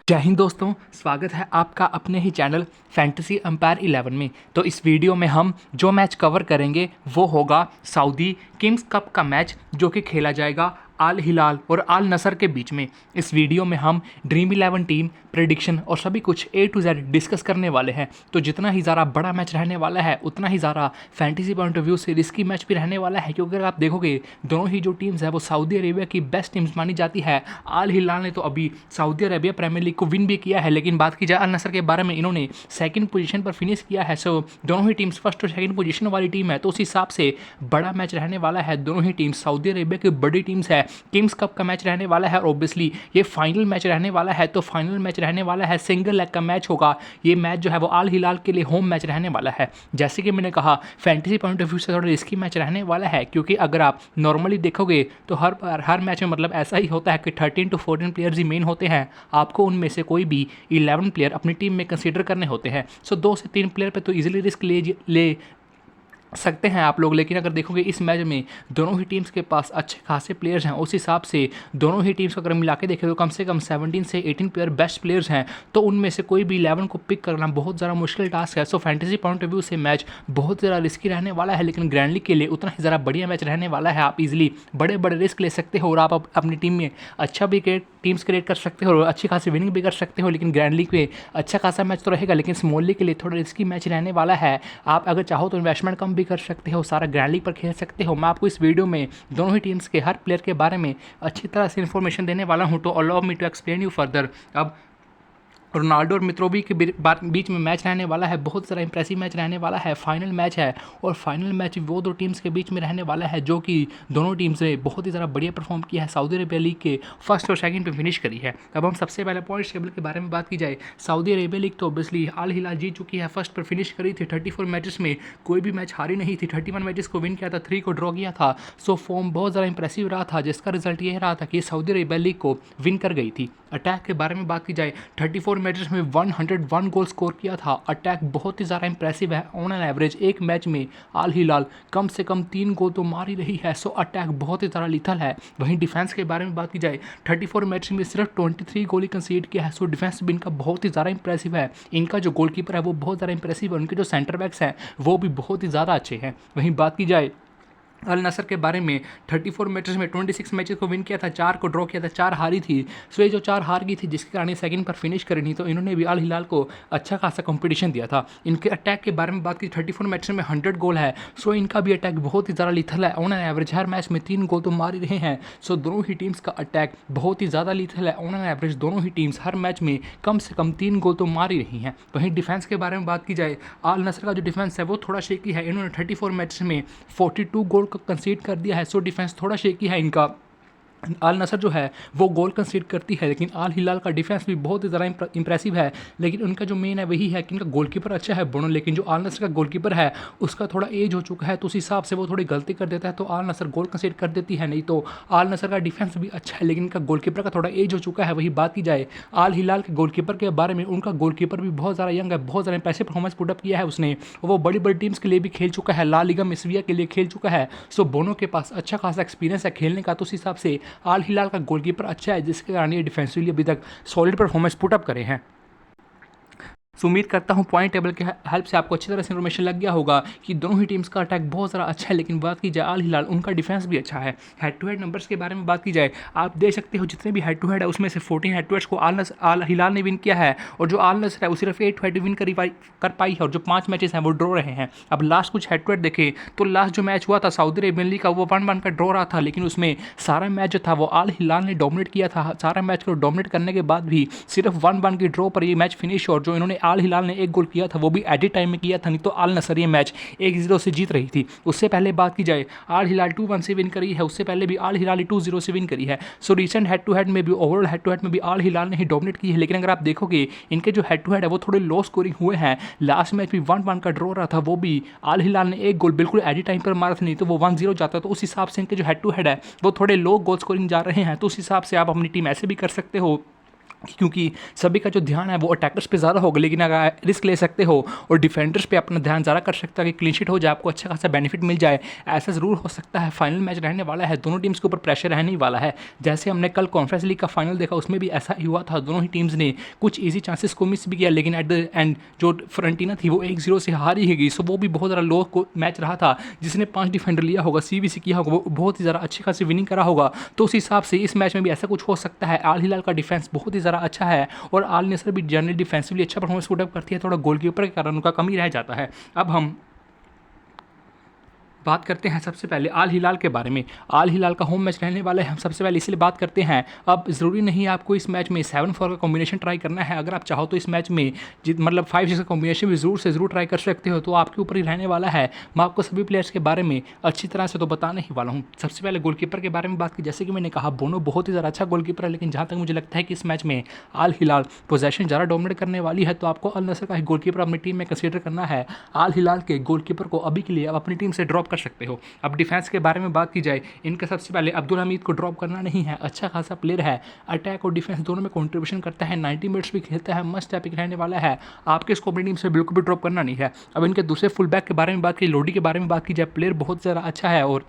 जय हिंद दोस्तों, स्वागत है आपका अपने ही चैनल फैंटेसी अंपायर 11 में। तो इस वीडियो में हम जो मैच कवर करेंगे वो होगा सऊदी किंग्स कप का मैच, जो कि खेला जाएगा आल हिलाल और आल नसर के बीच में। इस वीडियो में हम ड्रीम 11 टीम प्रेडिक्शन और सभी कुछ A to Z डिस्कस करने वाले हैं। तो जितना ही ज़्यादा बड़ा मैच रहने वाला है उतना ही ज़्यादा फैंटेसी पॉइंट ऑफ व्यू से रिस्की मैच भी रहने वाला है, क्योंकि अगर आप देखोगे दोनों ही जो टीम्स है वो सऊदी अरेबिया की बेस्ट टीम्स मानी जाती है। आल हिलाल ने तो अभी सऊदी अरेबिया प्रीमियर लीग को विन भी किया है, लेकिन बात की जाए अल नसर के बारे में, इन्होंने सेकंड पोजीशन पर फिनिश किया है। सो दोनों ही टीम्स फर्स्ट और सेकंड पोजीशन वाली टीम है, तो उस हिसाब से बड़ा मैच रहने वाला है। दोनों ही टीम्स सऊदी अरेबिया की बड़ी टीम्स है, किंग्स कप का मैच रहने वाला है और ऑब्वियसली ये फाइनल मैच रहने वाला है। तो फाइनल मैच रहने वाला है, सिंगल लेग का मैच होगा। ये मैच जो है वो आल हिलाल के लिए होम मैच रहने वाला है। जैसे कि मैंने कहा, फैंटेसी पॉइंट ऑफ व्यू से थोड़ा रिस्की मैच रहने वाला है, क्योंकि अगर आप नॉर्मली देखोगे तो हर मैच में मतलब ऐसा ही होता है कि 13 to 14 प्लेयर्स ही मेन होते हैं। आपको उनमें से कोई भी 11 प्लेयर अपनी टीम में कंसीडर करने होते हैं। सो 2 से 3 प्लेयर पे तो इजीली रिस्क ले सकते हैं आप लोग। लेकिन अगर देखोगे इस मैच में दोनों ही टीम्स के पास अच्छे खासे प्लेयर्स हैं, उस हिसाब से दोनों ही टीम्स को अगर मिला के देखें तो कम से कम 17 से 18 प्लेयर बेस्ट प्लेयर्स हैं। तो उनमें से कोई भी 11 को पिक करना बहुत ज़्यादा मुश्किल टास्क है। सो फैंटेसी पॉइंट ऑफ व्यू से मैच बहुत ज़्यादा रिस्की रहने वाला है, लेकिन ग्रैंड लीग के लिए उतना ही ज़्यादा बढ़िया मैच रहने वाला है। आप इजीली बड़े बड़े रिस्क ले सकते हो और आप अपनी टीम में अच्छा भी टीम्स क्रिएट कर सकते हो और अच्छी खासी विनिंग भी कर सकते हो। लेकिन ग्रैंड लीग में अच्छा खासा मैच तो रहेगा, लेकिन स्मॉल लीग के लिए थोड़ा रिस्की मैच रहने वाला है। आप अगर चाहो तो इन्वेस्टमेंट कम भी कर सकते हो, सारा ग्रैंड लीग पर खेल सकते हो। मैं आपको इस वीडियो में दोनों ही टीम्स के हर प्लेयर के बारे में अच्छी तरह से इन्फॉर्मेशन देने वाला हूं। तो allow me to explain you further. अब रोनाल्डो और मित्रोवी के बीच में मैच रहने वाला है, बहुत सारा इंप्रेसिव मैच रहने वाला है। फाइनल मैच है और फाइनल मैच वो दो टीम्स के बीच में रहने वाला है जो कि दोनों टीम्स ने बहुत ही ज़्यादा बढ़िया परफॉर्म किया है, सऊदी अरेबिया लीग के फर्स्ट और सेकंड पे फिनिश करी है। अब हम सबसे पहले पॉइंट्स टेबल के बारे में बात की जाए, सऊदी अरेबिया लीग तो ऑब्वियसली आल हिलाल जीत चुकी है, फर्स्ट पर फिनिश करी थी। 34 मैचेस में कोई भी मैच हारी नहीं थी, 31 मैचेस को विन किया था, 3 को ड्रॉ किया था। सो फॉर्म बहुत ज़्यादा इंप्रेसिव रहा था, जिसका रिजल्ट ये रहा था कि सऊदी अरेबिया लीग को विन कर गई थी। अटैक के बारे में बात की जाए, 34 मैचेस में 101 गोल स्कोर किया था। अटैक बहुत ही ज़्यादा इंप्रेसिव है। ऑन एन एवरेज एक मैच में आल हिलाल कम से कम 3 गोल तो मार ही रही है। सो अटैक बहुत ही ज़्यादा लिथल है। वहीं डिफेंस के बारे में बात की जाए, 34 मैच में सिर्फ 23 गोल ही कंसीड किया है। सो डिफेंस भी इनका बहुत ही ज़्यादा इंप्रेसिव है। इनका जो गोलकीपर है वो बहुत ज़्यादा इंप्रेसिव है, उनके जो सेंटर बैक्स हैं वो भी बहुत ही ज़्यादा अच्छे हैं। वहीं बात की जाए अल नसर के बारे में, 34 मैचेस में 26 मैचेस को विन किया था, 4 को ड्रॉ किया था, 4 हारी थी। सो ये जो 4 हार गई थी जिसके कारण सेकंड पर फिनिश करी नहीं, तो इन्होंने भी अल हिलाल को अच्छा खासा कंपटीशन दिया था। इनके अटैक के बारे में बात की, 34 मैचेस में 100 गोल है। सो इनका भी अटैक बहुत ही ज़्यादा लिथल है। On an average her match में 3 गोल तो मार ही रहे हैं। सो दोनों ही टीम्स का अटैक बहुत ही ज़्यादा लिथल है। ऑन एन एवरेज दोनों ही टीम्स हर मैच में कम से कम 3 गोल तो मार ही रही हैं। वहीं डिफेंस के बारे में बात की जाए, अल नसर का जो डिफेंस है वो थोड़ा शेकी है। इन्होंने 34 मैचेस में 42 गोल को कंसीड कर दिया है। सो डिफेंस थोड़ा शेकी है इनका। अल नसर जो है वो गोल कंसीड करती है, लेकिन आल हिलाल का डिफेंस भी बहुत ही ज़्यादा इंप्रेसिव है। लेकिन उनका जो मेन है वही है कि इनका गोलकीपर अच्छा है बोनो, लेकिन जो आल नसर का गोलकीपर है उसका थोड़ा एज हो चुका है, तो उस हिसाब से वो थोड़ी गलती कर देता है, तो आल नसर गोल कंसीड कर देती है। नहीं तो आल नसर का डिफेंस भी अच्छा है, लेकिन इनका गोलकीपर का थोड़ा एज हो चुका है। वही बात की जाए आल हिलाल के गोलकीपर के बारे में, उनका गोलकीपर भी बहुत ज़्यादा यंग है, बहुत ज़्यादा इंप्रेसिव परफॉर्मेंस पुटअप किया है उसने। वो बड़ी बड़ी टीम्स के लिए भी खेल चुका है, ला लीगा मिसविया के लिए खेल चुका है। सो बोनो के पास अच्छा खासा एक्सपीरियंस है खेलने का, तो उस हिसाब से आल हिलाल का गोलकीपर अच्छा है, जिसके कारण ये डिफेंसिवली अभी तक सॉलिड परफॉर्मेंस पुटअप करे हैं। सो उम्मीद करता हूँ पॉइंट टेबल के हेल्प से आपको अच्छी तरह से इन्फॉर्मेशन लग गया होगा कि दोनों ही टीम्स का अटैक बहुत ज़्यादा अच्छा है, लेकिन बात की जाए अल हिलाल, उनका डिफेंस भी अच्छा है। हेड टू हेड नंबर्स के बारे में बात की जाए, आप देख सकते हो जितने भी हेड टू हेड है उसमें से 14 हेड टू हेड्स को आल हिलाल ने विन किया है, और जो आल नसर है वो सिर्फ 8 हेड विन कर पाई है, और जो 5 मैचेस हैं वो ड्रॉ रहे हैं। अब लास्ट कुछ हेड टू हेड देखें तो लास्ट जो मैच हुआ था सऊदी अरेबियन लीग का वो 1-1 का ड्रॉ रहा था, लेकिन उसमें सारा मैच जो था वो आल हिलाल ने डोमिनेट किया था। सारा मैच को डोमिनेट करने के बाद भी सिर्फ 1-1 की ड्रॉ पर ये मैच फिनिश, और जो इन्होंने आल हिलाल ने एक गोल किया था वो भी एडिट टाइम में किया था, नहीं तो आल नसर ये मैच 1-0 से जीत रही थी। उससे पहले बात की जाए आल हिलाल 2-1 से विन करी है, उससे पहले भी आल हिलाल 2-0 से विन करी है। So recent head to head में भी, ओवरऑल हेड टू हेड में भी आल हिलाल ने ही डोमिनेट की है। लेकिन अगर आप देखोगे इनके जो हेड टू हेड है वो थोड़े लो स्कोरिंग हुए हैं। लास्ट मैच भी 1-1 का ड्रॉ रहा था, वो भी आल हिलाल ने एक गोल बिल्कुल एडिट टाइम पर मारा था, नहीं तो वो 1-0 जाता। तो उस हिसाब से इनके जो हेड टू हेड है वो थोड़े लो गोल स्कोरिंग जा रहे हैं, तो उस हिसाब से आप अपनी टीम ऐसे भी कर सकते हो। क्योंकि सभी का जो ध्यान है वो अटैकर्स पे ज़्यादा होगा, लेकिन अगर रिस्क ले सकते हो और डिफेंडर्स पे अपना ध्यान ज़्यादा कर सकते हो कि क्लीन शीट हो जाए, आपको अच्छा खासा बेनिफिट मिल जाए, ऐसा ज़रूर हो सकता है। फाइनल मैच रहने वाला है, दोनों टीम्स के ऊपर प्रेशर रहने ही वाला है। जैसे हमने कल कॉन्फ्रेंस लीग का फाइनल देखा, उसमें भी ऐसा ही हुआ था, दोनों ही टीम्स ने कुछ ईजी चांसेस को मिस भी किया, लेकिन एट द एंड जो फ्रंटीना थी वो 1-0 से हार ही गई। सो वो भी बहुत ज़्यादा लो मैच रहा था। जिसने 5 डिफेंडर लिया होगा, CBC किया होगा, वो बहुत ही ज़्यादा अच्छी खासी विनिंग करा होगा। तो उस हिसाब से इस मैच में भी ऐसा कुछ हो सकता है। आल हिलाल का डिफेंस बहुत ही ज़्यादा अच्छा है और आल नसर भी जनरली डिफेंसिवली अच्छा परफॉर्मेंस पुट अप करती है, थोड़ा गोलकीपर के कारण उनका कमी रह जाता है। अब हम बात करते हैं सबसे पहले आल हिलाल के बारे में। आल हिलाल का होम मैच रहने वाला है, हम सबसे पहले इसलिए बात करते हैं। अब ज़रूरी नहीं है आपको इस मैच में 7-4 का कॉम्बिनेशन ट्राई करना है। अगर आप चाहो तो इस मैच में मतलब 5-6 का कॉम्बिनेशन भी ज़रूर से ज़रूर ट्राई कर सकते हो, तो आपके ऊपर ही रहने वाला है। मैं आपको सभी प्लेयर्स के बारे में अच्छी तरह से तो बताने ही वाला हूँ। सबसे पहले गोलकीपर के बारे में बात की, जैसे कि मैंने कहा बोनो बहुत ही ज़्यादा अच्छा गोलकीपर है, लेकिन जहाँ तक मुझे लगता है कि इस मैच में आल हिलाल पोजेशन ज़्यादा डोमिनेट करने वाली है, तो आपको अल नसर का ही गोलकीपर अपनी टीम में कंसीडर करना है। आल हिलाल के गोलकीपर को अभी के लिए आप अपनी टीम से ड्रॉप कर सकते हो। अब डिफेंस के बारे में बात की जाए, इनका सबसे पहले अब्दुल हमीद को ड्रॉप करना नहीं है, अच्छा खासा प्लेयर है, अटैक और डिफेंस दोनों में कंट्रीब्यूशन करता है, 90 मिनट्स भी खेलता है, मस्ट टैपिक रहने वाला है। आपके इसको अपनी टीम से बिल्कुल भी ड्रॉप करना नहीं है। अब इनके दूसरे फुल बैक के बारे में बात की, लोडी के बारे में बात की जाए, प्लेयर बहुत ज़्यादा अच्छा है और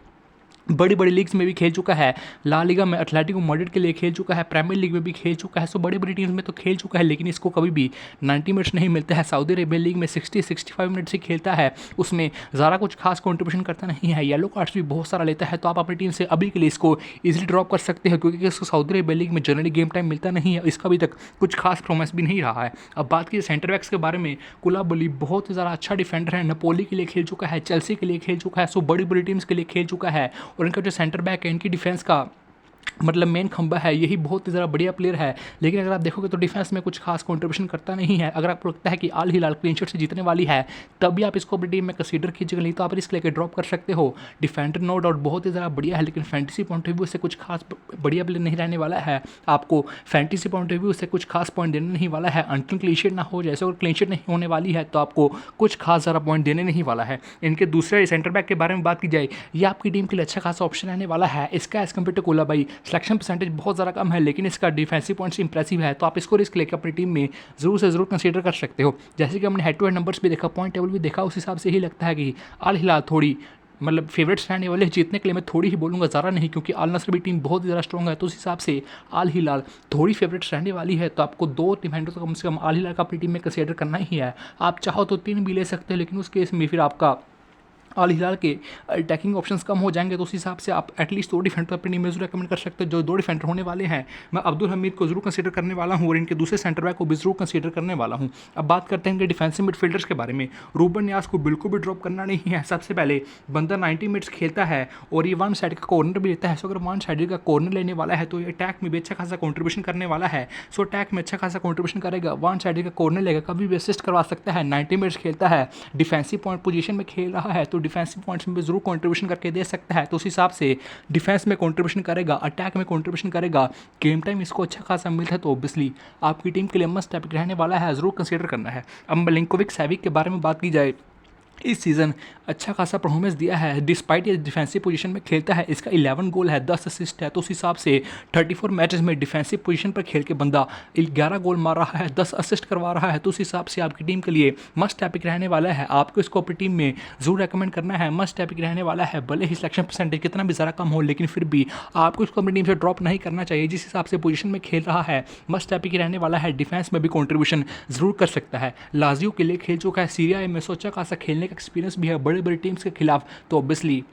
बड़ी बड़ी लीग्स में भी खेल चुका है। ला लीगा में एटलेटिको मैड्रिड के लिए खेल चुका है, प्रीमियर लीग में भी खेल चुका है। सो बड़ी बड़ी टीम्स में तो खेल चुका है, लेकिन इसको कभी भी 90 मिनट्स नहीं मिलता है। सऊदी अरेबियन लीग में 60-65 मिनट्स ही खेलता है, उसमें ज़्यादा कुछ खास कंट्रीब्यूशन करता नहीं है। येलो कार्ड्स भी बहुत सारा लेता है, तो आप अपनी टीम से अभी के लिए इसको ईजिली ड्रॉप कर सकते हो, क्योंकि इसको सऊदी अरेबियन लीग में जनरली गेम टाइम मिलता नहीं है, इसका अभी तक कुछ खास परफॉर्मेंस भी नहीं रहा है। अब बात की सेंटर बैक्स के बारे में, कुलाबली बहुत ज़्यादा अच्छा डिफेंडर है, नपोली के लिए खेल चुका है, चेल्सी के लिए खेल चुका है, सो बड़ी बड़ी टीम्स के लिए खेल चुका है। और इनका जो सेंटर बैक है, इनकी डिफेंस का मतलब मेन खंबा है, यही बहुत ही ज़्यादा बढ़िया प्लेयर है, लेकिन अगर आप देखोगे तो डिफेंस में कुछ खास कंट्रीब्यूशन करता नहीं है। अगर आपको लगता है कि आल हिलाल क्लीन शीट से जीतने वाली है, तब भी आप इसको अपनी टीम में कंसीडर कीजिएगा, नहीं तो आप रिस्क लेकर ड्रॉप कर सकते हो। डिफेंडर नो डाउट बहुत ही ज़्यादा बढ़िया है, लेकिन फैंटेसी पॉइंट ऑफ व्यू से कुछ खास बढ़िया प्लेयर नहीं रहने वाला है। आपको फैंटेसी पॉइंट ऑफ व्यू से कुछ खास पॉइंट देने नहीं वाला है अंटिल क्लीन शीट ना हो। जैसे अगर क्लीन शीट नहीं होने वाली है, तो आपको कुछ खास ज़्यादा पॉइंट देने नहीं वाला है। इनके दूसरे सेंटर बैक के बारे में बात की जाए, ये आपकी टीम के लिए अच्छा खासा ऑप्शन रहने वाला है। इसका एज कम्पेयर टू कोलाबाई सिलेक्शन परसेंटेज बहुत ज़्यादा कम है, लेकिन इसका डिफेंसिव पॉइंट्स इंप्रेसिव है, तो आप इसको रिस्क लेकर अपनी टीम में ज़रूर से ज़रूर कंसीडर कर सकते हो। जैसे कि हमने हेड टू हेड नंबर्स भी देखा, पॉइंट टेबल भी देखा, उस हिसाब से ही लगता है कि अल हिलाल थोड़ी मतलब फेवरेट्स रहने वाले जीतने के लिए। मैं थोड़ी ही बोलूँगा, ज़्यादा नहीं, क्योंकि अल नसर भी टीम बहुत ज़्यादा स्ट्रॉन्ग है, तो उस हिसाब से अल हिलाल थोड़ी फेवरेट्स रहने वाली है। तो आपको 2 डिफेंडर तो कम से कम अल हिलाल का अपनी टीम में कंसीडर करना ही है। आप चाहो तो 3 भी ले सकते हो, लेकिन उस केस में फिर आपका अल हिलाल के अटैकिंग ऑप्शंस कम हो जाएंगे, तो उस हिसाब से आप एटलीस्ट 2 डिफेंडर अपनी टीम में जरूर रिकमेंड कर सकते हो। जो 2 डिफेंडर होने वाले हैं, मैं अब्दुल हमीद को जरूर कंसीडर करने वाला हूँ और इनके दूसरे सेंटर बैक को भी जरूर कंसीडर करने वाला हूँ। अब बात करते हैं इनके डिफेंसिव मिडफील्डर्स के बारे में। रूबन नियास को बिल्कुल भी ड्रॉप करना नहीं है। सबसे पहले बंदा 90 मिनट्स खेलता है और ये वन साइड का कॉर्नर भी लेता है। सो अगर वन साइड का कॉर्नर लेने वाला है, तो ये अटैक में भी अच्छा खासा कॉन्ट्रीब्यूशन करने वाला है। सो अटैक में अच्छा खासा कॉन्ट्रीब्यूशन करेगा, वन साइड का कॉर्नर लेगा, कभी भी असिस्ट करवा सकता है। 90 मिनट्स खेलता है, डिफेंसिव पॉइंट पोजीशन में खेल रहा है, तो डिफेंसिव पॉइंट्स में जरूर कंट्रीब्यूशन करके दे सकता है। तो उस हिसाब से डिफेंस में कंट्रीब्यूशन करेगा, अटैक में कंट्रीब्यूशन करेगा, गेम टाइम इसको अच्छा खासा मिलता है, तो ऑब्वियसली आपकी टीम के लिए मस्ट टॉपिक रहने वाला है, जरूर कंसीडर करना है। अब मिलिंकोविक सैविक के बारे में बात की जाए, इस सीज़न अच्छा खासा परफॉर्मेंस दिया है, डिस्पाइट ये डिफेंसिव पोजीशन में खेलता है। इसका 11 गोल है, 10 असिस्ट है, तो उस हिसाब से 34 मैचेस में डिफेंसिव पोजीशन पर खेल के बंदा 11 गोल मार रहा है, 10 असिस्ट करवा रहा है, तो उस हिसाब से आपकी टीम के लिए मस्ट टॉपिक रहने वाला है। आपको इसको अपनी टीम में जरूर रेकमेंड करना है, मस्ट टॉपिक रहने वाला है। भले ही सिलेक्शन परसेंटेज कितना भी ज़्यादा कम हो, लेकिन फिर भी आपको इसको अपनी टीम से ड्रॉप नहीं करना चाहिए। जिस हिसाब से पोजीशन में खेल रहा है, मस्ट टॉपिक रहने वाला है, डिफेंस में भी कॉन्ट्रीब्यूशन जरूर कर सकता है। लाजियो के लिए खेल चुका है, सीरिया ए में सोचा खासा खेलने का एक्सपीरियंस भी है बड़े बड़े टीम्स के खिलाफ, तो ऑब्वियसली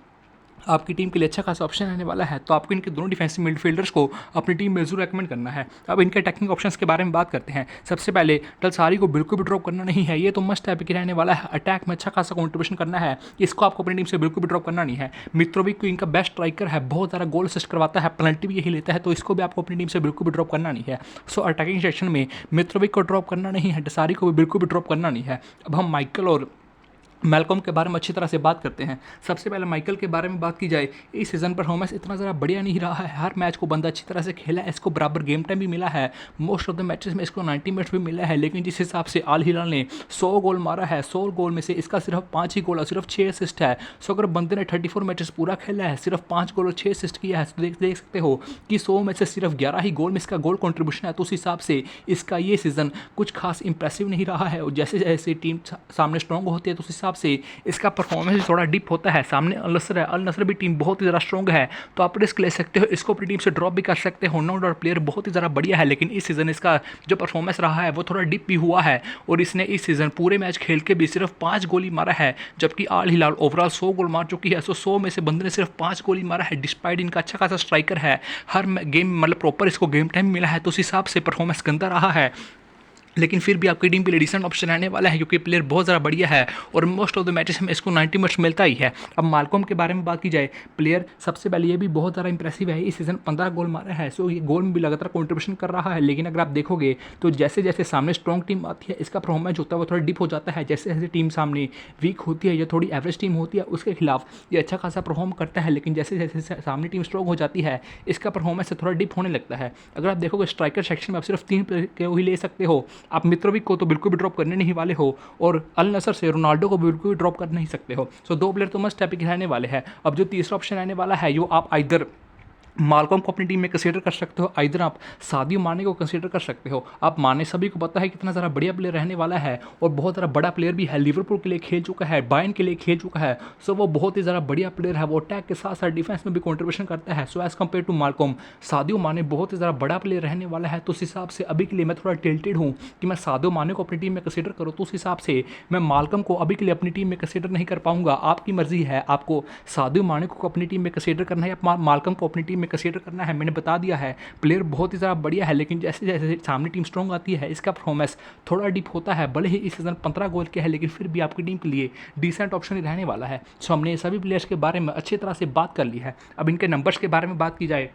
आपकी टीम के लिए अच्छा खासा ऑप्शन रहने वाला है। तो आपको इनके दोनों डिफेंसिव मिडफील्डर्स को अपनी टीम में जरूर रेकमेंड करना है। अब इनके अटैकिंग ऑप्शंस के बारे में बात करते हैं। सबसे पहले टलसारी को बिल्कुल भी ड्रॉप करना नहीं है, ये तो मस्ट टॉपिक रहने वाला है, अटैक में अच्छा खासा कंट्रीब्यूशन करना है, इसको आपको अपनी टीम से बिल्कुल भी ड्रॉप करना नहीं है। मित्रोविक को इनका बेस्ट स्ट्राइकर है, बहुत ज़्यादा गोल असिस्ट करवाता है, पेनल्टी भी यही लेता है, तो इसको भी आपको अपनी टीम से बिल्कुल भी ड्रॉप करना नहीं है। सो अटैकिंग सेक्शन में मित्रोविक को ड्रॉप करना नहीं है, टलसारी को भी बिल्कुल भी ड्रॉप करना नहीं है। अब हम माइकल और मैल्कॉम के बारे में अच्छी तरह से बात करते हैं। सबसे पहले माइकल के बारे में बात की जाए, इस सीज़न परफॉर्मेंस इतना ज़्यादा बढ़िया नहीं रहा है। हर मैच को बंदा अच्छी तरह से खेला है, इसको बराबर गेम टाइम भी मिला है, मोस्ट ऑफ द मैचेस में इसको 90 मिनट्स भी मिला है। लेकिन जिस हिसाब से अल हिलाल ने 100 गोल मारा है, 100 गोल में से इसका सिर्फ 5 ही गोल और सिर्फ 6 असिस्ट है। सो अगर बंदे ने 34 मैचेस पूरा खेला है, सिर्फ 5 गोल और 6 असिस्ट किया है, तो देख सकते हो कि 100 में से सिर्फ 11 ही गोल में इसका गोल कॉन्ट्रीब्यूशन है। तो उस हिसाब से इसका ये सीज़न कुछ खास इंप्रेसिव नहीं रहा है। और जैसे जैसे टीम सामने स्ट्रॉन्ग होती है तो उस हिसाब से इसका परफॉर्मेंस थोड़ा डिप होता है। सामने अल नसर है, अल नसर भी टीम बहुत ही ज़्यादा स्ट्रॉन्ग है, तो आप रिस्क ले सकते हो, इसको अपनी टीम से ड्रॉप भी कर सकते हो। नो डाउट प्लेयर बहुत ही ज़्यादा बढ़िया है, लेकिन इस सीज़न इसका जो परफॉर्मेंस रहा है वो थोड़ा डिप भी हुआ है। और इसने इस सीज़न पूरे मैच खेल के भी सिर्फ 5 गोल ही मारा है, जबकि अल हिलाल ओवरऑल 100 गोल मार चुकी है। सो 100 में से बंदे ने सिर्फ 5 गोल ही मारा है, डिस्पाइट इनका अच्छा खासा स्ट्राइकर है, हर गेम मतलब प्रॉपर इसको गेम टाइम मिला है, तो उस हिसाब से परफॉर्मेंस गंदा रहा है। लेकिन फिर भी आपकी टीम के लिए डिसेंट ऑप्शन रहने वाला है, क्योंकि प्लेयर बहुत ज़्यादा बढ़िया है और मोस्ट ऑफ द मैचेस में इसको 90 मिनट्स मिलता ही है। अब माल्कॉम के बारे में बात की जाए, प्लेयर सबसे पहले ये भी बहुत ज़्यादा इंप्रेसिव है, इस सीज़न 15 गोल मारा है। सो ये गोल में भी लगातार कॉन्ट्रीब्यूशन कर रहा है। लेकिन अगर आप देखोगे तो जैसे जैसे सामने स्ट्रॉन्ग टीम आती है, इसका परफॉर्मेंस होता है वो थोड़ा डिप हो जाता है। जैसे जैसे टीम सामने वीक होती है या थोड़ी एवरेज टीम होती है, उसके खिलाफ ये अच्छा खासा परफॉर्म करता है। लेकिन जैसे जैसे सामने टीम स्ट्रॉन्ग हो जाती है, इसका परफॉर्मेंस थोड़ा डिप होने लगता है। अगर आप देखोगे स्ट्राइकर सेक्शन में आप सिर्फ 3 प्लेयर को ही ले सकते हो। आप मित्रोविक को तो बिल्कुल भी ड्रॉप करने नहीं वाले हो, और अल नसर से रोनाल्डो को बिल्कुल भी ड्रॉप कर नहीं सकते हो। सो 2 प्लेयर तो मस्ट टैपिक रहने वाले हैं। अब जो तीसरा ऑप्शन रहने वाला है, जो आप आइदर माल्कॉम को अपनी टीम में कंसीडर कर सकते हो, इधर आप सादियो माने को कंसीडर कर सकते हो। आप माने सभी को पता है कितना ज़्यादा बढ़िया प्लेयर रहने वाला है और बहुत ज़्यादा बड़ा प्लेयर भी है, लिवरपूल के लिए खेल चुका है, बायर्न के लिए खेल चुका है। सो वो बहुत ही ज़्यादा बढ़िया प्लेयर है, वो अटैक के साथ साथ डिफेंस में भी कॉन्ट्रीब्यूशन करता है। So as compare to माल्कॉम, Sadio माने बहुत ही ज़्यादा बड़ा प्लेयर रहने वाला है। तो उस हिसाब से अभी के लिए मैं थोड़ा टिल्टेड हूँ कि मैं सादियो माने को अपनी टीम में कंसीडर करूँ, तो उस हिसाब से मैं माल्कम को अभी के लिए अपनी टीम में कंसीडर नहीं कर पाऊंगा। आपकी मर्जी है, आपको सादियो माने को अपनी टीम में कंसीडर करना है या माल्कम को अपनी टीम में कंसीडर करना है। मैंने बता दिया है, प्लेयर बहुत ही ज़्यादा बढ़िया है, लेकिन जैसे जैसे सामने टीम स्ट्रॉन्ग आती है, इसका परफॉर्मेंस थोड़ा डिप होता है। भले ही इस सीजन 15 गोल के है, लेकिन फिर भी आपकी टीम के लिए डिसेंट ऑप्शन ही रहने वाला है। सो हमने सभी प्लेयर्स के बारे में अच्छी तरह से बात कर ली है। अब इनके नंबर्स के बारे में बात की जाए,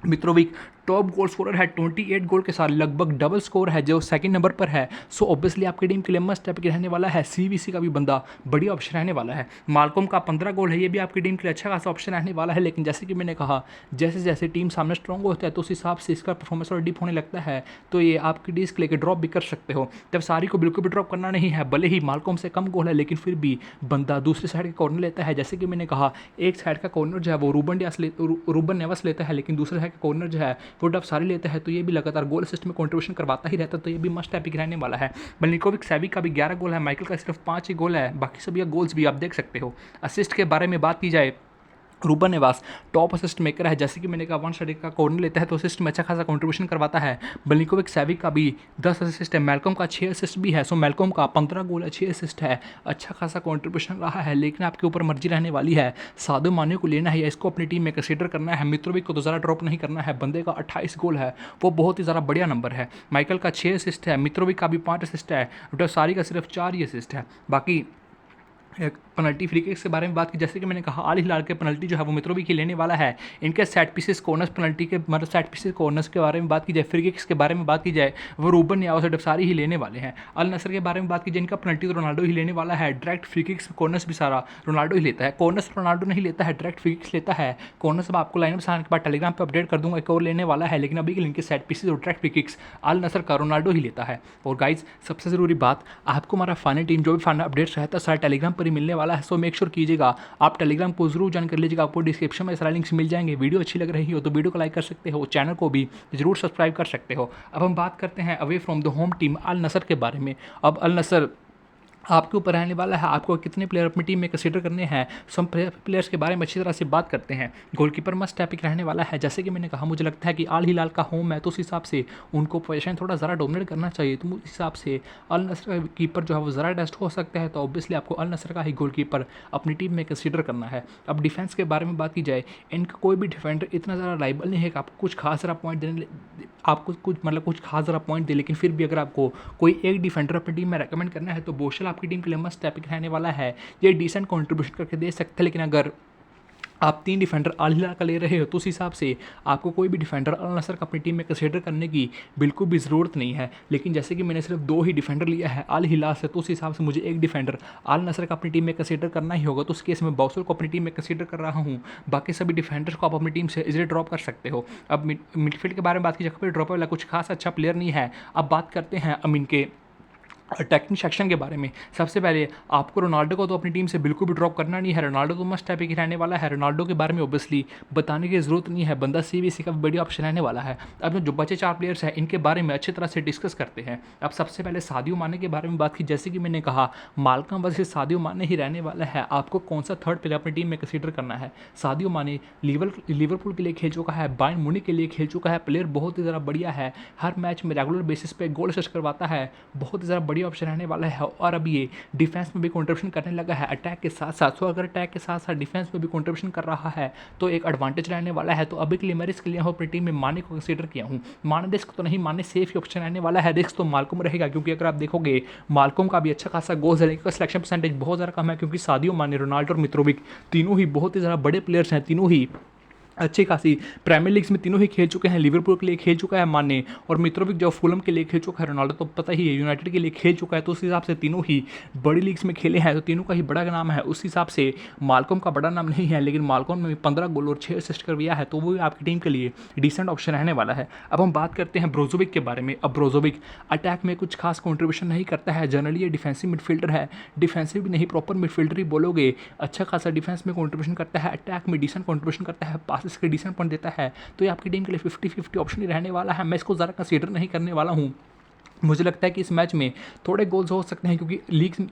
मित्रोविक टॉप गोल स्कोरर है, 28 गोल के साथ लगभग डबल स्कोर है, जो सेकंड नंबर पर है। सो ऑब्वियसली आपकी टीम के लिए मस्ट टैपिक रहने वाला है। सीवीसी का भी बंदा बढ़िया ऑप्शन रहने वाला है। माल्कॉम का 15 गोल है, ये भी आपकी टीम के लिए अच्छा खासा ऑप्शन रहने वाला है। लेकिन जैसे कि मैंने कहा, जैसे जैसे टीम सामने स्ट्रॉन्ग होता है तो उस हिसाब से इसका परफॉर्मेंस और डिप होने लगता है, तो ये आपकी डिस्क लेकर ड्रॉप भी कर सकते हो। जब सारी को बिल्कुल भी ड्रॉप करना नहीं है, भले ही माल्कॉम से कम गोल है, लेकिन फिर भी बंदा दूसरे साइड का कॉर्नर लेता है। जैसे कि मैंने कहा, एक साइड का कॉर्नर जो है वो रूबन नेवस लेता है, लेकिन दूसरे साइड का कॉर्नर जो है वो डब सारी लेता है। तो ये भी लगातार गोल असिस्ट में कंट्रीब्यूशन करवाता ही रहता है, तो ये भी मस्ट टैपिक रहने वाला है। मिलिकोविक सेविक का भी 11 गोल है, माइकल का सिर्फ 5 ही गोल है, बाकी सभी गोल्स भी आप देख सकते हो। असिस्ट के बारे में बात की जाए, Ruben Newas top assist maker है। जैसे कि मैंने कहा, वन साइड का कॉर्नर लेता है तो असिस्ट में अच्छा खासा कंट्रीब्यूशन करवाता है। मिलिकोविक सेविक का भी 10 असिस्ट है, मैल्कॉम का 6 असिस्ट भी है। सो मैल्कॉम का 15 गोल है, 6 असिस्ट है, अच्छा खासा कंट्रीब्यूशन रहा है। लेकिन आपके ऊपर मर्जी रहने वाली है, सादियो माने को लेना है या इसको अपनी टीम में कंसीडर करना है। मित्रोविक को तो ज़्यादा ड्रॉप नहीं करना है, बंदे का 28 गोल है, वो बहुत ही ज़्यादा बढ़िया नंबर है। माइकल का 6 असिस्ट है, मित्रोविक का भी 5 असिस्ट है, सारी का सिर्फ 4 ही असिस्ट है। बाकी पेनल्टी फ्री किक्स के बारे में बात की, जैसे कि मैंने कहा, अल हिलाल के पेनल्टी जो है वो मित्रोविक ही लेने वाला है। इनके सेट पीसेस कॉर्नर्स पेनल्टी के मतलब सेट पीसेस कॉर्नर्स के बारे में बात की जाए, फ्री किक्स के बारे में बात की जाए, वो रूबन नेवास और डबसारी ही लेने वाले हैं। अल नसर के बारे में बात की जाए, इनका पेनल्टी तो रोनाल्डो ही लेने वाला है। डायरेक्ट फ्री किक्स कॉर्नर्स भी सारा रोनाल्डो ही लेता है। कॉर्नर्स रोनाल्डो नहीं लेता है, डायरेक्ट फ्री किक्स लेता है। कॉर्नर्स अब आपको लाइन आने के बाद टेलीग्राम पर अपडेट कर दूंगा, एक और लेने वाला है। लेकिन अभी के इनके सेट पीसेस और डायरेक्ट फ्री किक्स अल नसर का रोनाल्डो ही लेता है। और गाइज, सबसे ज़रूरी बात, आपको हमारा फाइनल टीम जो भी फाइनल अपडेट्स रहता है सारा टेलीग्राम पर ही मिलने वाला है। सो मेक श्योर कीजिएगा आप टेलीग्राम को जरूर ज्वाइन कर लीजिएगा, आपको डिस्क्रिप्शन में सारे लिंक्स मिल जाएंगे। वीडियो अच्छी लग रही हो तो वीडियो को लाइक कर सकते हो, चैनल को भी जरूर सब्सक्राइब कर सकते हो। अब हम बात करते हैं away from the home team Al Nassr के बारे में। अब अल नसर आपके ऊपर रहने वाला है, आपको कितने प्लेयर अपनी टीम में कंसीडर करने हैं। सम प्लेयर्स के बारे में अच्छी तरह से बात करते हैं। गोलकीपर मस्ट टैपिक रहने वाला है। जैसे कि मैंने कहा, मुझे लगता है कि अल हिलाल का होम है, तो उस हिसाब से उनको पोजीशन थोड़ा ज़रा डोमिनेट करना चाहिए। तो उस हिसाब से अल नसर का कीपर जो है वो ज़रा टेस्ट हो सकता है, तो ऑब्वियसली आपको अल नसर का ही गोलकीपर अपनी टीम में कंसीडर करना है। अब डिफेंस के बारे में बात की जाए, इनका कोई भी डिफेंडर इतना ज़्यादा लाइबल नहीं है कि आपको कुछ खास ज़रा पॉइंट देने, आपको कुछ खास ज़रा पॉइंट दे। लेकिन फिर भी अगर आपको कोई एक डिफेंडर अपनी टीम में रेकमेंड करना है तो बोशल आपकी टीम के लिए मस्ट टैपिक रहने वाला है। ये डिसेंट कंट्रीब्यूशन करके दे सकते हैं। लेकिन अगर आप 3 डिफेंडर अल हिलाल का ले रहे हो तो उस हिसाब से आपको कोई भी डिफेंडर अल नसर को अपनी टीम में कंसीडर करने की बिल्कुल भी ज़रूरत नहीं है। लेकिन जैसे कि मैंने सिर्फ 2 ही डिफेंडर लिया है अल हिलाल से, तो उस हिसाब से मुझे एक डिफेंडर अल नसर का अपनी टीम में कंसीडर करना ही होगा। तो उस केस में बॉसर को अपनी टीम में कंसीडर कर रहा हूँ। बाकी सभी डिफेंडर्स को आप अपनी टीम से इजीली ड्रॉप कर सकते हो। अब मिडफील्ड के बारे में बात की, जगह पर ड्रॉप वाला कुछ खास अच्छा प्लेयर नहीं है। अब बात करते हैं अमीन के अटैकिंग सेक्शन के बारे में। सबसे पहले आपको रोनाल्डो को तो अपनी टीम से बिल्कुल भी ड्रॉप करना नहीं है। रोनाल्डो तो मस्ट टाइप की रहने वाला है। रोनाल्डो के बारे में ऑब्वियसली बताने की ज़रूरत नहीं है, बंदा सीबीसी का बढ़िया ऑप्शन रहने वाला है। अब जो बचे 4 प्लेयर्स हैं इनके बारे में अच्छी तरह से डिस्कस करते हैं। अब सबसे पहले सादियो माने के बारे में बात की। जैसे कि मैंने कहा, माल्कम वर्सेस सादियो माने ही रहने वाला है। आपको कौन सा थर्ड प्लेयर अपनी टीम में कंसीडर करना है। सादियो माने लिवरपूल के लिए खेल चुका है, बायर्न म्यूनिख के लिए खेल चुका है। प्लेयर बहुत ही ज़्यादा बढ़िया है, हर मैच में रेगुलर बेसिस पे गोल असिस्ट करवाता है, बहुत ही ज़्यादा बढ़िया ऑप्शन रहने वाला है। और अब ये डिफेंस में भी कंट्रीब्यूशन करने लगा है अटैक के साथ साथ। तो अगर अटैक के साथ साथ डिफेंस में भी कंट्रीब्यूशन कर रहा है तो एक एडवांटेज रहने वाला है। तो अभी के लिए मैं रिस्क लिया हूँ, अपनी टीम में माने को कंसीडर किया हूँ। माने रिस्क तो नहीं, माने सेफ ही ऑप्शन रहने वाला है। रिस्क तो माल्कम रहेगा, क्योंकि अगर आप देखोगे माल्कम का भी अच्छा खासा गोल है, लेकिन सिलेक्शन परसेंटेज बहुत ज़्यादा कम है, क्योंकि सादियो माने, रोनाल्डो और मित्रोविक तीनों ही बहुत ही ज़्यादा बड़े प्लेयर्स हैं। तीनों ही अच्छी खासी प्रीमियर लीग्स में तीनों ही खेल चुके हैं। लिवरपूल के लिए खेल चुका है माने, और मित्रोविक जो फुलम के लिए खेल चुका है। रोनाल्डो तो पता ही है यूनाइटेड के लिए खेल चुका है। तो उस हिसाब से तीनों ही बड़ी लीग्स में खेले हैं, तो तीनों का ही बड़ा नाम है। उस हिसाब से माल्कम का बड़ा नाम नहीं है, लेकिन माल्कम ने 15 गोल और 6 असिस्ट कर दिया है, तो वो आपकी टीम के लिए डिसेंट ऑप्शन रहने वाला है। अब हम बात करते हैं ब्रोजोविक के बारे में। अब ब्रोजोविक अटैक में कुछ खास कॉन्ट्रीब्यूशन नहीं करता है। जनरली ये डिफेंसिव मिडफील्डर है, डिफेंसिव भी नहीं, प्रॉपर मिडफील्डर ही बोलोगे। अच्छा खासा डिफेंस में कॉन्ट्रीब्यूशन करता है, अटैक में डिसेंट कॉन्ट्रीब्यूशन करता है, पासिस के डिसेंट पॉइंट देता है। तो ये आपकी टीम के लिए 50-50 ऑप्शन ही रहने वाला है। मैं इसको ज़रा कंसीडर नहीं करने वाला हूँ। मुझे लगता है कि इस मैच में थोड़े गोल्स हो सकते हैं, क्योंकि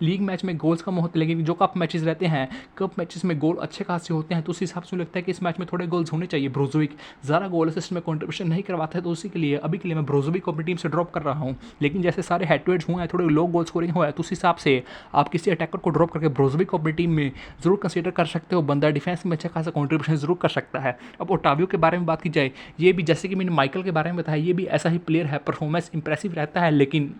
लीग मैच में गोल्स कम होते हैं, लेकिन जो कप मैचेस रहते हैं, कप मैचेस में गोल अच्छे खासे होते हैं। तो उस हिसाब से मुझे लगता है कि इस मैच में थोड़े गोल्स होने चाहिए। ब्रोजोविक ज़्यादा गोल असिस्ट में कंट्रीब्यूशन नहीं करवाता है, तो उसी के लिए अभी के लिए मैं ब्रोजोविक को अपनी टीम से ड्रॉप कर रहा हूँ। लेकिन जैसे सारे हेड टू हेड हुए हैं, थोड़े लो गोल स्कोरिंग हुआ है, तो उस हिसाब से आप किसी अटैकर को ड्रॉप करके ब्रोजोविक को अपनी टीम में जरूर कंसीडर कर सकते हो। बंदा डिफेंस में अच्छा खासा कॉन्ट्रीब्यूशन जरूर कर सकता है। अब ओटावियो के बारे में बात की जाए, ये भी जैसे कि मैंने माइकल के बारे में बताया, ये भी ऐसा ही प्लेयर है। परफॉर्मेंस इंप्रेसिव रहता है, लेकिन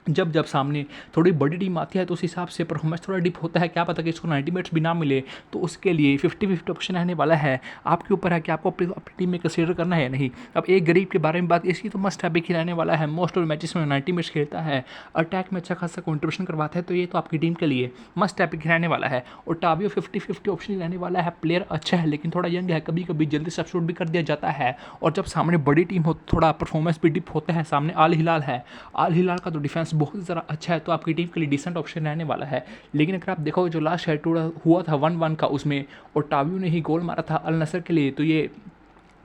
जब सामने थोड़ी बड़ी टीम आती है तो उस हिसाब से परफॉर्मेंस थोड़ा डिप होता है। क्या पता कि इसको 90 मिनट्स भी ना मिले, तो उसके लिए 50-50 ऑप्शन रहने वाला है। आपके ऊपर है कि आपको अपनी टीम में कंसीडर करना है या नहीं। अब एक गरीब के बारे में बात, इसकी तो मस्ट हैव खिलाने वाला है। मोस्ट ऑफ मैचेस में 90 मिनट्स खेलता है, अटैक में अच्छा खासा कॉन्ट्रीब्यूशन करवाता है, तो ये तो आपकी टीम के लिए मस्ट हैव खिलाने वाला है। और टावियो 50-50 ऑप्शन रहने वाला है। प्लेयर अच्छा है, लेकिन थोड़ा यंग है, कभी कभी जल्दी सब्स्टिट्यूट भी कर दिया जाता है। और जब सामने बड़ी टीम हो तो थोड़ा परफॉर्मेंस भी डिप होता है। सामने अल हिलाल है, अल हिलाल का तो डिफेंस बहुत ज़्यादा अच्छा है, तो आपकी टीम के लिए डिसेंट ऑप्शन रहने वाला है। लेकिन अगर आप देखोगे जो लास्ट हेड टू हुआ था 1-1 का, उसमें ओटावियो ने ही गोल मारा था अल नसर के लिए, तो ये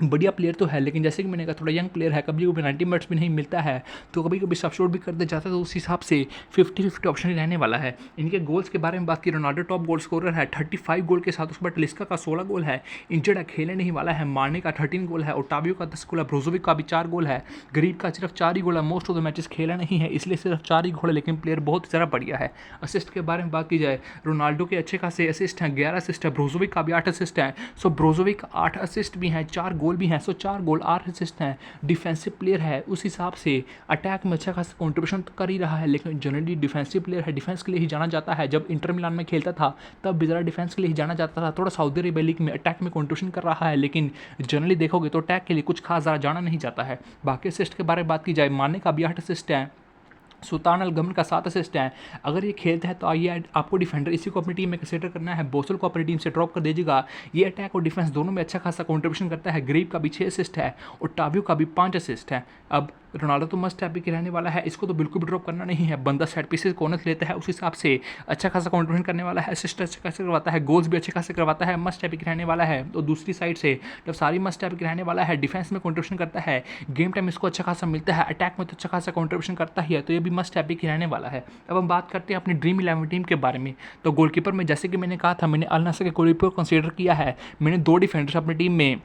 बढ़िया प्लेयर तो है, लेकिन जैसे कि मैंने कहा थोड़ा यंग प्लेयर है, कभी कभी 90 मिनट्स भी नहीं मिलता है, तो कभी कभी सब्स्टिट्यूट भी कर दिया जाता है। तो उस हिसाब से 50-50 ऑप्शन ही रहने वाला है। इनके गोल्स के बारे में बात की, रोनाल्डो टॉप गोल स्कोरर है 35 गोल के साथ। उसके बाद टलिस्का का 16 गोल है, इंजर्ड है, खेलने नहीं वाला है। मार्ने का 13 गोल है, ओटावियो का 10 गोल है, ब्रोजोविक का भी 4 गोल है, गरीब का सिर्फ 4 ही गोल है। मोस्ट ऑफ द मैचेस खेला नहीं है, इसलिए सिर्फ 4 ही गोल है, लेकिन प्लेयर बहुत ज़्यादा बढ़िया है। असिस्ट के बारे में बात की जाए, रोनाल्डो के अच्छे खासे असिस्ट हैं, 11 असिस्ट है, ब्रोजोविक का भी 8 असिस्ट है। सो ब्रोजोविक 8 असिस्ट भी हैं, 4 गोल भी हैं, सो 4 गोल 8 असिस्ट हैं। डिफेंसिव प्लेयर है, उस हिसाब से अटैक में अच्छा खासा कंट्रीब्यूशन तो कर ही रहा है, लेकिन जनरली डिफेंसिव प्लेयर है, डिफेंस के लिए ही जाना जाता है। जब इंटर मिलान में खेलता था तब भी ज़रा डिफेंस के लिए ही जाना जाता था। थोड़ा सऊदी अरेबिया लीग में अटैक में कंट्रीब्यूशन कर रहा है, लेकिन जनरली देखोगे तो अटैक के लिए कुछ खास ज़्यादा जाना नहीं जाता है। बाकी असिस्ट के बारे में बात की जाए, माने का भी 8 असिस्ट है, सुल्तान अल गमन का 7 असिस्ट है। अगर ये खेलता है तो आइए आपको डिफेंडर इसी को अपनी टीम में कंसीडर करना है। बोसल को अपनी टीम से ड्रॉप कर दीजिएगा। ये अटैक और डिफेंस दोनों में अच्छा खासा कंट्रीब्यूशन करता है। गरीब का भी 6 असिस्ट है और टावियो का भी 5 असिस्ट है। अब रोनाल्डो तो मस्ट हैव की रहने वाला है, इसको तो बिल्कुल भी ड्रॉप करना नहीं है। बंदा सेट पीसेस कॉर्नर लेता है, उस हिसाब से अच्छा खासा कंट्रीब्यूशन करने वाला है, असिस्ट अच्छे खासे करवाता है, गोल्स भी अच्छे खासे करवाता है, मस्ट हैव की रहने वाला है। तो दूसरी साइड से जब सारी मस्ट हैव की रहने वाला है, डिफेंस में कंट्रीब्यूशन करता है, गेम टाइम इसको अच्छा खासा मिलता है, अटैक में तो अच्छा खासा कंट्रीब्यूशन करता ही है, तो ये भी मस्ट हैव की रहने वाला है। अब हम बात करते हैं अपनी ड्रीम 11 टीम के बारे में। तो गोलकीपर में जैसे कि मैंने कहा था, मैंने अल नासर के गोलकीपर को कंसीडर किया है। मैंने 2 डिफेंडर्स अपनी टीम में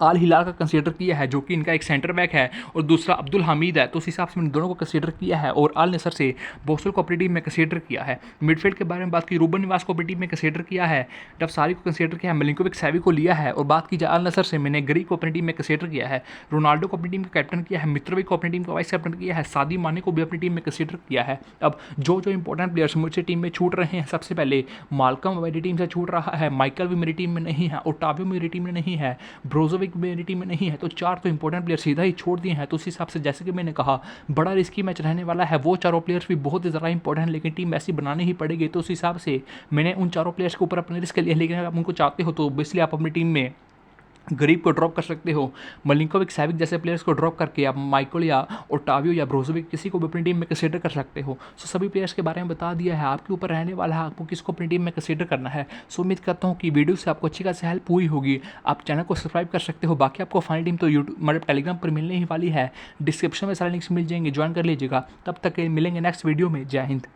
आल हिलाल का कंसीडर किया है जो कि इनका एक सेंटर बैक है और दूसरा अब्दुल हमीद है, तो उस हिसाब से मैंने दोनों को कंसीडर किया है। और अल नसर से बोसल को अपनी टीम में कंसीडर किया है। मिडफील्ड के बारे में बात की, रूबन निवास को अपनी टीम में कंसीडर किया है, डफसारी को कंसीडर किया है, मिलिंकोविक सैवी को लिया है। और बात की जाए अल नसर से, मैंने गरी को अपनी टीम में कंसीडर किया है, रोनाल्डो को अपनी टीम का कैप्टन किया है, मित्रोविच को अपनी टीम का वाइस कैप्टन किया है, सादी माने को भी अपनी टीम में कंसीडर किया है। अब जो जो इंपॉर्टेंट प्लेयर्स मुझसे टीम में छूट रहे हैं, सबसे पहले मालकम मेरी टीम से छूट रहा है, माइकल भी मेरी टीम में नहीं है, ओटावियो मेरी टीम में नहीं है, ब्रोजोविक मेरी टीम में नहीं है। तो चार तो इंपॉर्टेंट प्लेयर सीधा ही छोड़ दिए हैं। तो उस हिसाब से जैसे कि मैंने कहा बड़ा रिस्की मैच रहने वाला है, वो चारों प्लेयर्स भी बहुत ही ज़्यादा इंपॉर्टेंट है, लेकिन टीम ऐसी बनानी ही पड़ेगी। तो उस हिसाब से मैंने उन चारों प्लेयर्स के ऊपर अपने रिस्क लिया। लेकिन अगर आप उनको चाहते हो तो ऑब्वियसली आप अपनी टीम में गरीब को ड्रॉप कर सकते हो, मलिंकोविक सैविक जैसे प्लेयर्स को ड्रॉप करके आप माइकल या ओटावियो या ब्रोजोविक किसी को भी अपनी टीम में कंसीडर कर सकते हो। सो सभी प्लेयर्स के बारे में बता दिया है, आपके ऊपर रहने वाला है आपको किसको अपनी टीम में कंसीडर करना है। सो उम्मीद करता हूँ कि वीडियो से आपको अच्छी खासी हेल्प हुई होगी। आप चैनल को सब्सक्राइब कर सकते हो। बाकी आपको फाइनल टीम तो यूट्यूब मतलब टेलीग्राम पर मिलने ही वाली है, डिस्क्रिप्शन में सारे लिंक्स मिल जाएंगे, ज्वाइन कर लीजिएगा। तब तक मिलेंगे नेक्स्ट वीडियो में। जय हिंद।